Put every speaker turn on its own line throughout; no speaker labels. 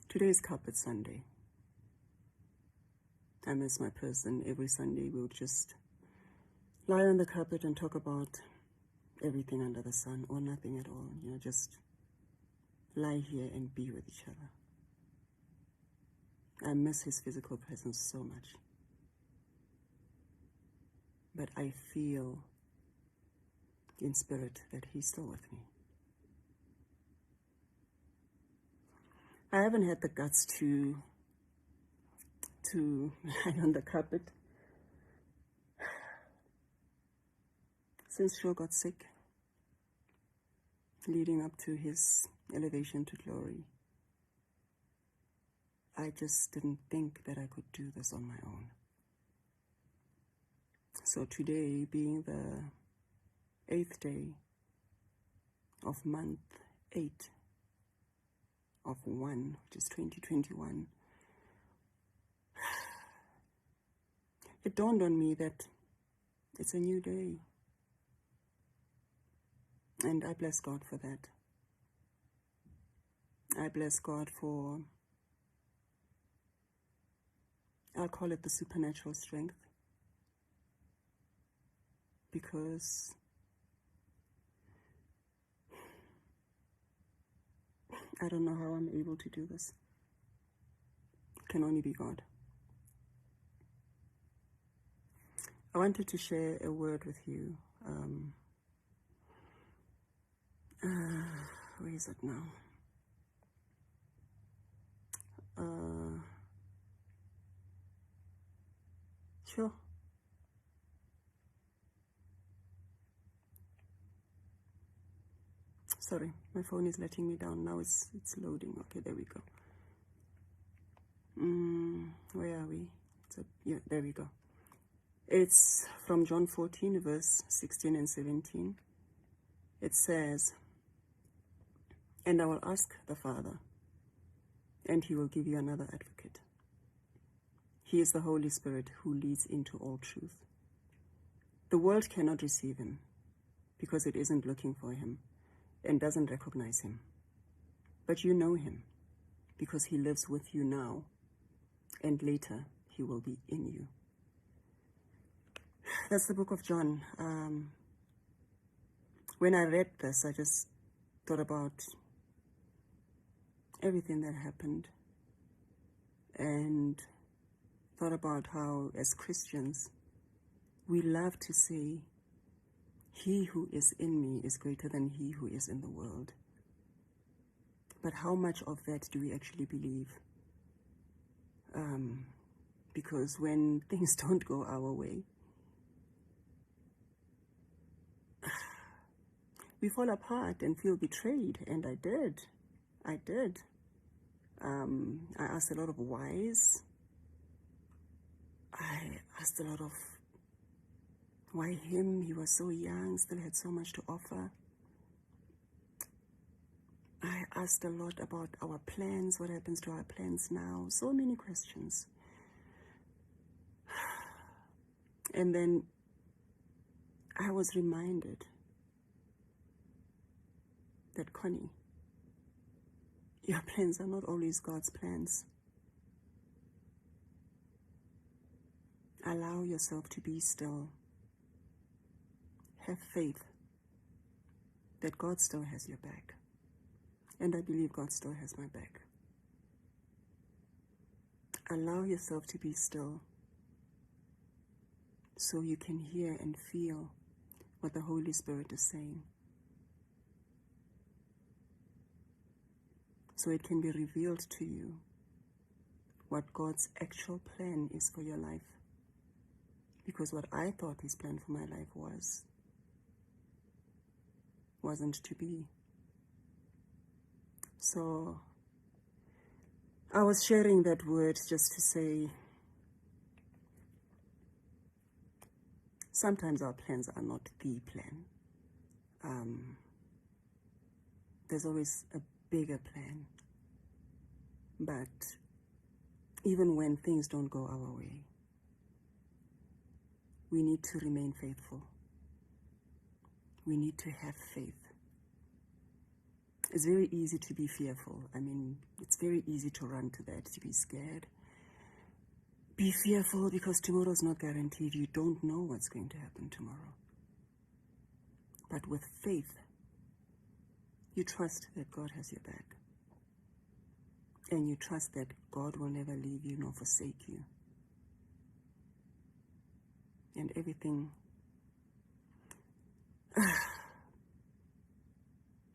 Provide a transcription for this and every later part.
Today is Carpet Sunday. I miss my person. Every Sunday we'll just lie on the carpet and talk about everything under the sun or nothing at all. Just lie here and be with each other. I miss his physical presence so much. But I feel in spirit that he's still with me. I haven't had the guts to lie on the carpet since Shaw got sick, leading up to his elevation to glory. I just didn't think that I could do this on my own. So today, being the 8th day of month 8 of 1, which is 2021, it dawned on me that it's a new day. And I bless God for that. I bless God for, I'll call it the supernatural strength, because I don't know how I'm able to do this. It can only be God. I wanted to share a word with you. Where is it now? Sure. Sorry, my phone is letting me down. Now it's loading. Okay, there we go. Where are we? Yeah, there we go. It's from John 14, verse 16 and 17. It says, "And I will ask the Father, and he will give you another advocate. He is the Holy Spirit who leads into all truth. The world cannot receive him because it isn't looking for him and doesn't recognize him. But you know him because he lives with you now, and later he will be in you." That's the book of John. When I read this, I just thought about everything that happened and thought about how, as Christians, we love to say, "He who is in me is greater than he who is in the world." But how much of that do we actually believe? Because when things don't go our way, we fall apart and feel betrayed, and I did. I asked a lot of whys. I asked a lot of why him, he was so young, still had so much to offer. I asked a lot about our plans, what happens to our plans now, so many questions. And then I was reminded that, Connie, your plans are not always God's plans. Allow yourself to be still. Have faith that God still has your back. And I believe God still has my back. Allow yourself to be still so you can hear and feel what the Holy Spirit is saying. So it can be revealed to you what God's actual plan is for your life. Because what I thought his plan for my life wasn't to be. So I was sharing that word just to say, sometimes our plans are not the plan. There's always a bigger plan. But even when things don't go our way, we need to remain faithful. We need to have faith. It's very easy to be fearful. I mean, it's very easy to run to that, to be scared. Be fearful because tomorrow's not guaranteed. You don't know what's going to happen tomorrow. But with faith, you trust that God has your back. And you trust that God will never leave you nor forsake you. And everything,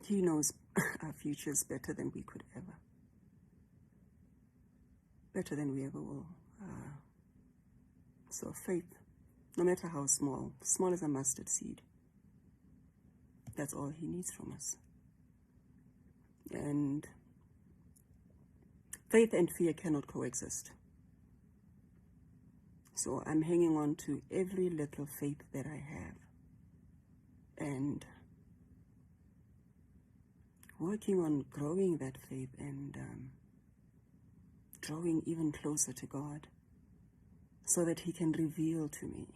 He knows our futures better than we could ever. Better than we ever will. So faith, no matter how small as a mustard seed, that's all He needs from us. And faith and fear cannot coexist. So I'm hanging on to every little faith that I have and working on growing that faith and drawing even closer to God so that He can reveal to me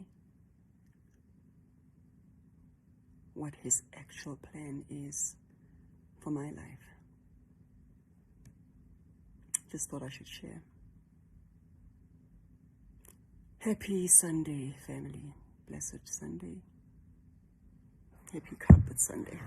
what His actual plan is for my life. Just thought I should share. Happy Sunday, family. Blessed Sunday. Happy Carpet Sunday.